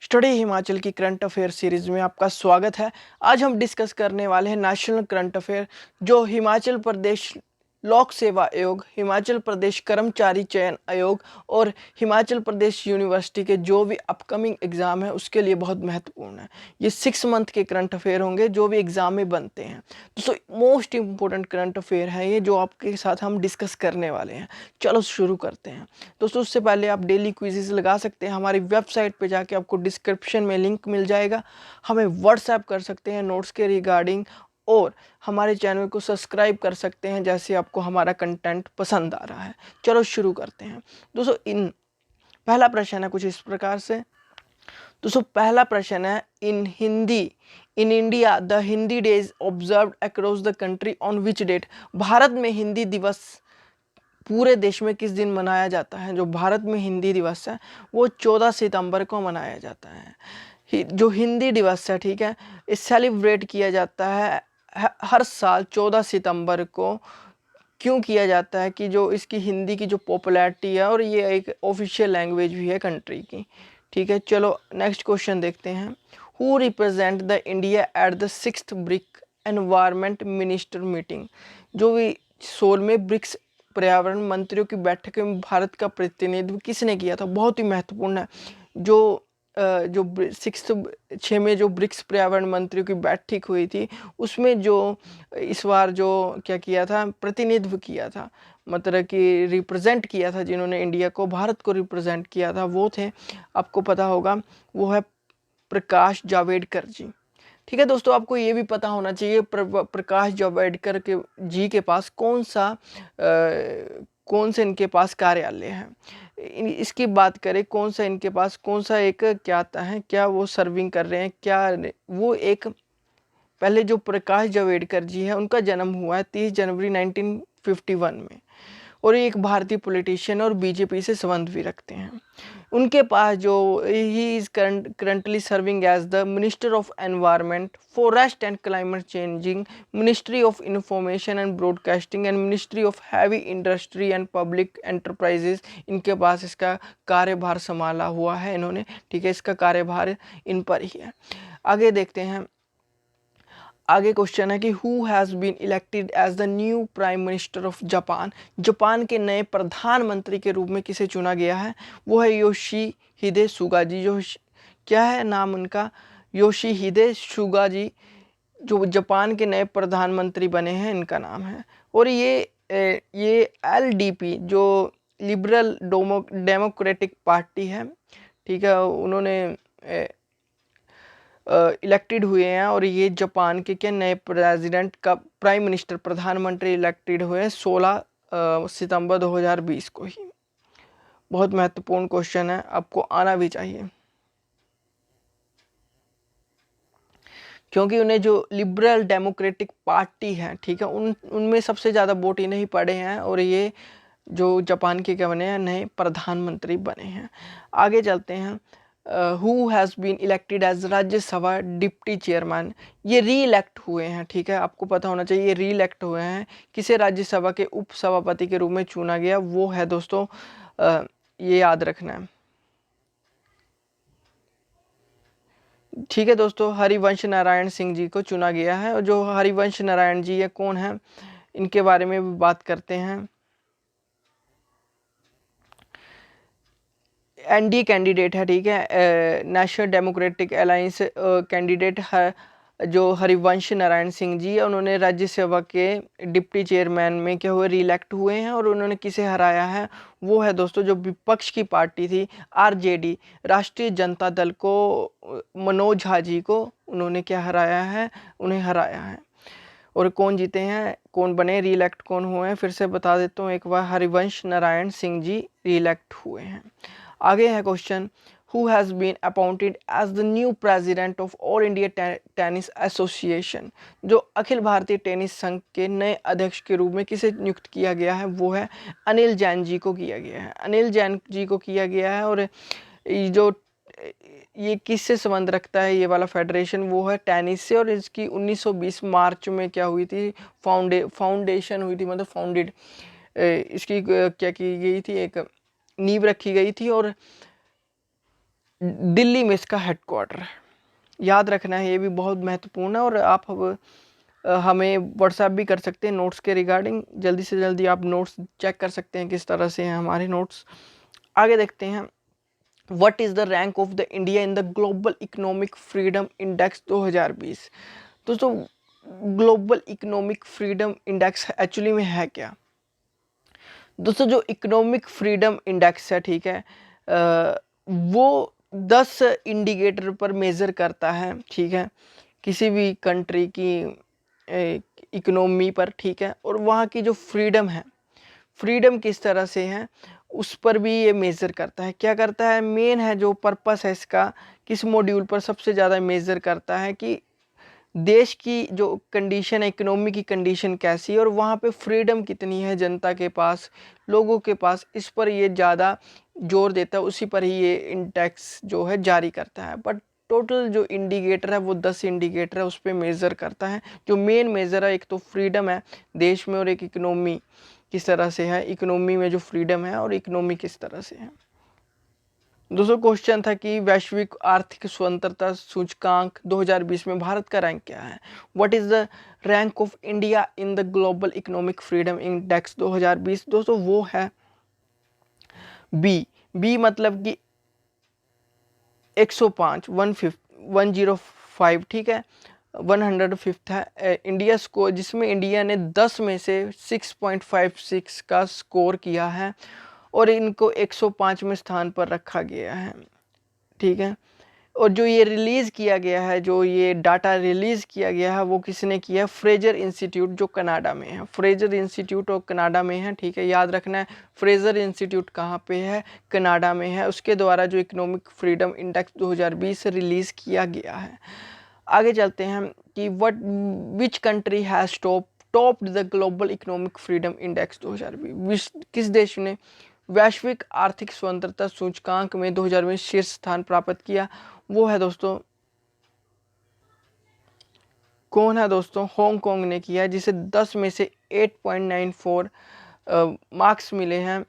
Study Himachal की current affair series में आपका स्वागत है। आज हम डिस्कस करने वाले हैं नेशनल करंट अफेयर जो हिमाचल प्रदेश लोक सेवा आयोग, हिमाचल प्रदेश कर्मचारी चयन आयोग और हिमाचल प्रदेश यूनिवर्सिटी के जो भी अपकमिंग एग्ज़ाम है उसके लिए बहुत महत्वपूर्ण है। ये 6 मंथ के करंट अफेयर होंगे जो भी एग्ज़ाम में बनते हैं। दोस्तों मोस्ट इम्पोर्टेंट करंट अफेयर है ये जो आपके साथ हम डिस्कस करने वाले हैं। चलो शुरू करते हैं। दोस्तों उससे पहले आप डेली क्विज़ेस लगा सकते हैं। हमारी वेबसाइट पे जाके आपको डिस्क्रिप्शन में लिंक मिल जाएगा। हमें व्हाट्सएप कर सकते हैं नोट्स के रिगार्डिंग और हमारे चैनल को सब्सक्राइब कर सकते हैं जैसे आपको हमारा कंटेंट पसंद आ रहा है। चलो शुरू करते हैं। दोस्तों पहला प्रश्न है कुछ इस प्रकार से। दोस्तों पहला प्रश्न है in India the Hindi days observed across the country on which date. Bharat में हिंदी दिवस पूरे देश में किस दिन मनाया जाता है। जो भारत में हिंदी दिवस है वो 14 सितंबर को मनाया जाता है। जो हिंदी दिवस है, ठीक है, इस सेलिब्रेट किया जाता है हर साल 14 सितंबर को। क्यों किया जाता है कि जो इसकी हिंदी की जो पॉपुलैरिटी है और ये एक ऑफिशियल लैंग्वेज भी है कंट्री की। ठीक है, चलो नेक्स्ट क्वेश्चन देखते हैं। Who represent the India at the 6th brick environment minister meeting. जो भी 16वें ब्रिक्स पर्यावरण मंत्रियों की बैठक में भारत का प्रतिनिधित्व किसने किया था, बहुत ही महत्वपूर्ण है। जो 6 में जो ब्रिक्स पर्यावरण मंत्रियों की बैठक हुई थी उसमें जो इस बार जो क्या किया था, प्रतिनिधित्व किया था, मतलब कि रिप्रेजेंट किया था, जिन्होंने इंडिया को, भारत को रिप्रेजेंट किया था, वो थे, आपको पता होगा, वो है प्रकाश जावड़ेकर जी। ठीक है दोस्तों, आपको ये भी पता होना चाहिए प्रकाश जावड़ेकर के जी के पास कौन से इनके पास कार्यालय है। इसकी बात करें, कौन सा इनके पास कौन सा एक क्या आता है, क्या वो सर्विंग कर रहे हैं, क्या वो एक पहले जो प्रकाश जावड़ेकर जी है उनका जन्म हुआ है 30 जनवरी 1951 में और ये एक भारतीय पॉलिटिशियन और बीजेपी से संबंध भी रखते हैं। उनके पास जो he is currently serving as the minister of environment, forest and climate changing, ministry of information and broadcasting and ministry of heavy industry and public enterprises. इनके पास इसका कार्यभार संभाला हुआ है इन्होंने। ठीक है, इसका कार्यभार इन पर ही है। आगे देखते हैं। आगे क्वेश्चन है कि who has been elected as the new prime minister of Japan. Japan के नए प्रधानमंत्री के रूप में किसे चुना गया है, वो है योशिहिदे सुगा जी। जो क्या है नाम उनका, योशिहिदे सुगा जी, जो जापान के नए प्रधानमंत्री बने हैं, इनका नाम है। और ये LDP जो लिबरल डेमोक्रेटिक पार्टी है, ठीक है, उन्होंने इलेक्टेड हुए हैं और ये जापान के नए प्रेसिडेंट का प्राइम मिनिस्टर प्रधानमंत्री इलेक्टेड हुए हैं 16 सितंबर 2020 को ही। बहुत महत्वपूर्ण क्वेश्चन है, आपको आना भी चाहिए, क्योंकि उन्हें जो लिबरल डेमोक्रेटिक पार्टी है, ठीक है, उनमें सबसे ज़्यादा वोट ही नहीं पड़े हैं और ये जो जापान के क्या बने हैं, नए प्रधानमंत्री बने हैं। आगे चलते हैं। Who has been elected as Rajya Sabha deputy chairman. ये री इलेक्ट हुए हैं, ठीक है, आपको पता होना चाहिए, ये री इलेक्ट हुए हैं। किसे राज्यसभा के उप सभापति के रूप में चुना गया, वो है दोस्तों, ये याद रखना है। ठीक है दोस्तों, हरिवंश नारायण सिंह जी को चुना गया है। और जो हरिवंश नारायण जी ये कौन है, इनके बारे में भी बात करते हैं। NDA कैंडिडेट है, ठीक है, नेशनल डेमोक्रेटिक अलायंस कैंडिडेट है जो हरिवंश नारायण सिंह जी है। उन्होंने राज्यसभा के डिप्टी चेयरमैन में क्या हुए, रीइलेक्ट हुए हैं। और उन्होंने किसे हराया है, वो है दोस्तों जो विपक्ष की पार्टी थी RJD, राष्ट्रीय जनता दल को, मनोज झा जी को उन्होंने क्या हराया है, उन्हें हराया है। और कौन जीते हैं, कौन बने, रीइलेक्ट कौन हुए हैं, फिर से बता देता हूँ एक बार, हरिवंश नारायण सिंह जी रीइलेक्ट हुए हैं। आगे है question, who has been appointed as the new president of all India tennis association. जो अखिल भारतीय टेनिस संघ के नए अध्यक्ष के रूप में किसे नियुक्त किया गया है, वो है अनिल जैन जी को किया गया है। अनिल जैन जी को किया गया है। और ये किससे संबंध रखता है, ये वाला फेडरेशन, वो है टेनिस से। और इसकी 1920 मार्च में क्या हुई थी, फाउंडेशन हुई थी, मतलब फाउंडेड, इसकी क्या की गई थी, एक नींव रखी गई थी। और दिल्ली में इसका हेडक्वार्टर है, याद रखना है, ये भी बहुत महत्वपूर्ण है। और आप अब हमें व्हाट्सएप भी कर सकते हैं नोट्स के रिगार्डिंग, जल्दी से जल्दी आप नोट्स चेक कर सकते हैं किस तरह से हैं हमारे नोट्स। आगे देखते हैं, what is the rank of the India in the global economic freedom index 2020। दोस्तों global economic freedom index actually में है क्या? दोस्तों जो इकोनॉमिक फ्रीडम इंडेक्स है, ठीक है, वो 10 इंडिकेटर पर मेज़र करता है, ठीक है, किसी भी कंट्री की इकोनॉमी पर, ठीक है, और वहाँ की जो फ्रीडम है, फ्रीडम किस तरह से है उस पर भी ये मेज़र करता है। क्या करता है, मेन है जो पर्पस है इसका, किस मॉड्यूल पर सबसे ज़्यादा मेज़र करता है कि देश की जो कंडीशन है, इकोनॉमी की कंडीशन कैसी है और वहाँ पे फ्रीडम कितनी है जनता के पास, लोगों के पास, इस पर ये ज़्यादा जोर देता है, उसी पर ही ये इंडेक्स जो है जारी करता है। बट टोटल जो इंडिकेटर है वो 10 इंडिकेटर है, उस पर मेज़र करता है। जो मेन मेज़र है, एक तो फ्रीडम है देश में, और एक इकोनॉमी किस तरह से है, इकोनॉमी में जो फ्रीडम है और इकोनॉमी किस तरह से है। दोस्तों क्वेश्चन था कि वैश्विक आर्थिक स्वतंत्रता सूचकांक 2020 में भारत का रैंक क्या है? What is the rank of India in the global economic freedom index 2020? दोस्तों वो है बी मतलब कि 105, 105, ठीक है, 105 है इंडिया स्कोर, जिसमें इंडिया ने 10 में से 6.56 का स्कोर किया है और इनको 105वें स्थान पर रखा गया है, ठीक है। और जो ये रिलीज़ किया गया है, जो ये डाटा रिलीज़ किया गया है, वो किसने किया है? फ्रेजर इंस्टीट्यूट, जो कनाडा में है। फ्रेजर इंस्टीट्यूट और कनाडा में है, ठीक है, याद रखना है। फ्रेजर इंस्टीट्यूट कहाँ पे है? कनाडा में है। उसके द्वारा जो इकोनॉमिक फ्रीडम इंडेक्स 2020 रिलीज़ किया गया है। आगे चलते हैं कि which country has topped the global economic freedom index 2020? किस देश ने वैश्विक आर्थिक स्वतंत्रता सूचकांक में 2020 शीर्ष स्थान प्राप्त किया? वो है दोस्तों, कौन है दोस्तों? हांगकांग ने किया है, जिसे 10 में से 8.94 मार्क्स मिले हैं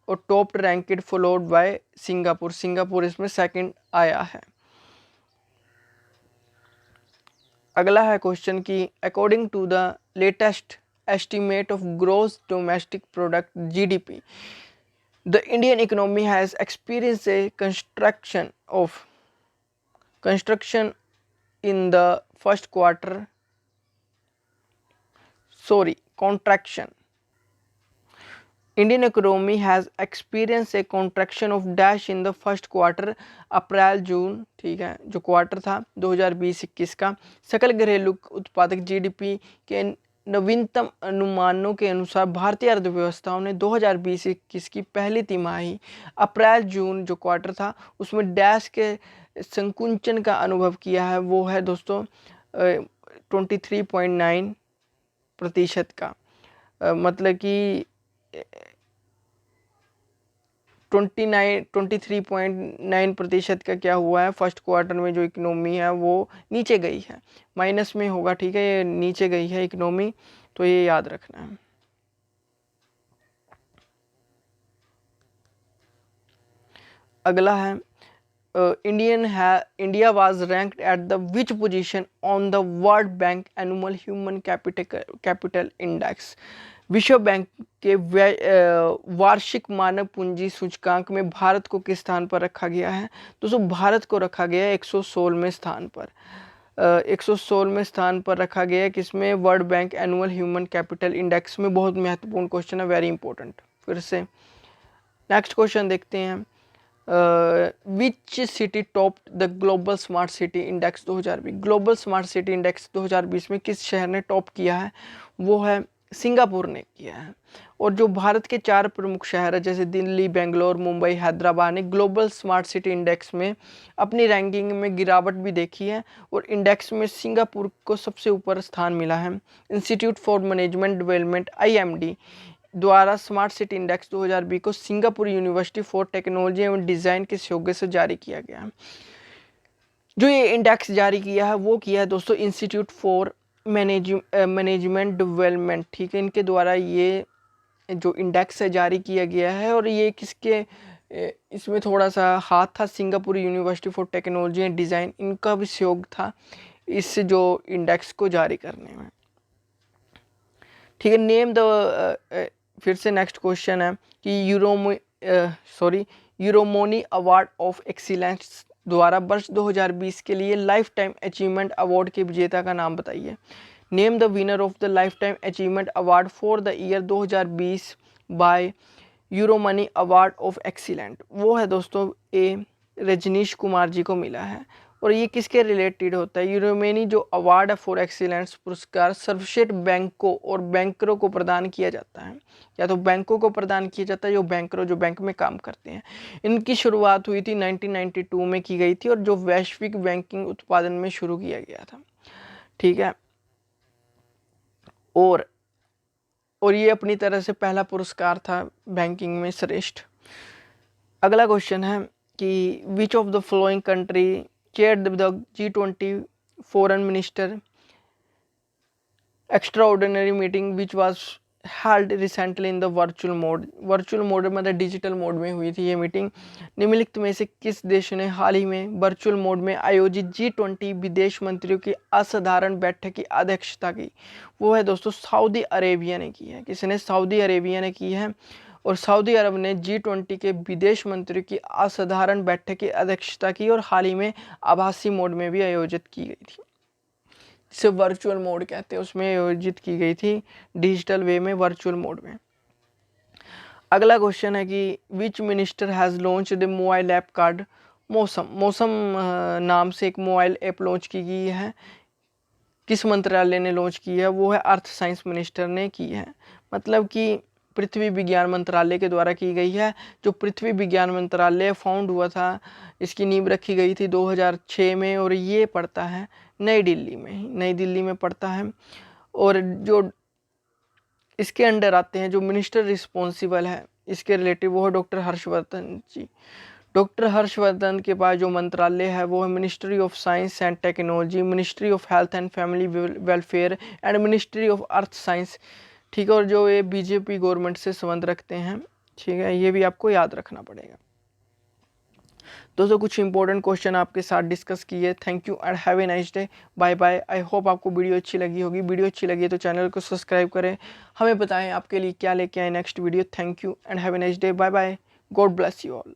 और top ranked followed by Singapore. Singapore इसमें सेकंड आया है। अगला है क्वेश्चन कि according to the latest estimate of gross domestic product GDP, the Indian economy has experience a construction in the first quarter, contraction. Indian economy has experienced a contraction of dash in the first quarter, अप्रैल जून, ठीक है, जो quarter था 2020-21 का। सकल घरेलू उत्पादक GDP के नवीनतम अनुमानों के अनुसार भारतीय अर्थव्यवस्थाओं ने 2020-21 की पहली तिमाही अप्रैल जून जो क्वार्टर था उसमें डैश के संकुचन का अनुभव किया है। वो है दोस्तों 23.9% का, मतलब कि 23.9% का क्या हुआ है, फर्स्ट क्वार्टर में जो इकोनॉमी है वो नीचे गई है, माइनस में होगा, ठीक है, ये नीचे गई है इकोनॉमी, तो ये याद रखना है। अगला है India was ranked at the which position on the world bank annual human capital index? विश्व बैंक के वार्षिक मानव पूंजी सूचकांक में भारत को किस स्थान पर रखा गया है? दोस्तों भारत को रखा गया है 116वें स्थान पर। 116वें स्थान पर रखा गया है, किसमें? World bank annual human capital index में। बहुत महत्वपूर्ण क्वेश्चन है, वेरी इंपॉर्टेंट। फिर से नेक्स्ट क्वेश्चन देखते हैं, which city top the global smart city index 2020? Global smart city index 2020 में किस शहर ने टॉप किया है? वो है सिंगापुर ने किया है। और जो भारत के 4 प्रमुख शहर है जैसे दिल्ली, बेंगलोर, मुंबई, हैदराबाद ने ग्लोबल स्मार्ट सिटी इंडेक्स में अपनी रैंकिंग में गिरावट भी देखी है और इंडेक्स में सिंगापुर को सबसे ऊपर स्थान मिला है। Institute for management development IMD द्वारा स्मार्ट सिटी इंडेक्स 2020 को सिंगापुर यूनिवर्सिटी फॉर टेक्नोलॉजी एवं डिज़ाइन के सहयोग से जारी किया गया है। जो ये इंडेक्स जारी किया है वो किया है दोस्तों इंस्टीट्यूट फॉर मैनेजमेंट डेवलपमेंट, ठीक है, इनके द्वारा ये जो इंडेक्स है जारी किया गया है। और ये किसके इसमें थोड़ा सा हाथ था Singapore university for technology and design, इनका भी सहयोग था इस जो इंडेक्स को जारी करने में। ठीक है, नेम द फिर से नेक्स्ट क्वेश्चन है कि यूरोमोनी अवार्ड ऑफ एक्सीलेंस द्वारा वर्ष 2020 के लिए लाइफ टाइम अचीवमेंट अवार्ड के विजेता का नाम बताइए। Name the winner of the life time achievement award for the year 2020 by Euromoney award of excellent. वो है दोस्तों ए रजनीश कुमार जी को मिला है। और ये किसके रिलेटेड होता है? यूरोमनी जो अवार्ड है फॉर एक्सीलेंस पुरस्कार सर्वश्रेष्ठ बैंकों और बैंकरों को प्रदान किया जाता है, या तो बैंकों को प्रदान किया जाता है जो बैंक में काम करते हैं। इनकी शुरुआत हुई थी 1992 में की गई थी और जो वैश्विक बैंकिंग उत्पादन में शुरू किया गया था। ठीक है, और ये अपनी तरह से पहला पुरस्कार था बैंकिंग में श्रेष्ठ। अगला क्वेश्चन है कि which of the following country chaired the G20 foreign minister extraordinary meeting which was held recently in the virtual mode। Virtual mode मतलब डिजिटल मोड में हुई थी ये मीटिंग। निम्नलिखित में से किस देश ने हाल ही में वर्चुअल मोड में आयोजित G20 विदेश मंत्रियों की असाधारण बैठक की अध्यक्षता की? वो है दोस्तों सऊदी अरेबिया ने की है। किसने? सऊदी अरेबिया ने की है। और सऊदी अरब ने G20 के विदेश मंत्रियों की असाधारण बैठक की अध्यक्षता की और हाल ही में आभासी मोड में भी आयोजित की गई थी, जिसे वर्चुअल मोड कहते हैं, उसमें आयोजित की गई थी डिजिटल वे में, वर्चुअल मोड में। अगला क्वेश्चन है कि which minister has launch the mobile app card Mausam नाम से एक मोबाइल ऐप लॉन्च की गई है। किस मंत्रालय ने लॉन्च की है? वो है अर्थ साइंस मिनिस्टर ने की है। मतलब कि पृथ्वी विज्ञान मंत्रालय के द्वारा की गई है। जो पृथ्वी विज्ञान मंत्रालय फाउंड हुआ था, इसकी नींव रखी गई थी 2006 में और ये पड़ता है नई दिल्ली में पड़ता है। और जो इसके अंडर आते हैं, जो मिनिस्टर रिस्पॉन्सिबल है इसके रिलेटिव, वो है डॉक्टर हर्षवर्धन जी। डॉक्टर हर्षवर्धन के पास जो मंत्रालय है वो है ministry of science and technology, ministry of health and family welfare and ministry of earth science. ठीक है, और जो ये बीजेपी गवर्नमेंट से संबंध रखते हैं। ठीक है, ये भी आपको याद रखना पड़ेगा। दोस्तों कुछ इंपॉर्टेंट क्वेश्चन आपके साथ डिस्कस किए। Thank you and have a nice day. Bye bye. I hope आपको वीडियो अच्छी लगी होगी। वीडियो अच्छी लगी है तो चैनल को सब्सक्राइब करें। हमें बताएं आपके लिए क्या लेके आए next video. Thank you and have a nice day. Bye bye. God bless you all.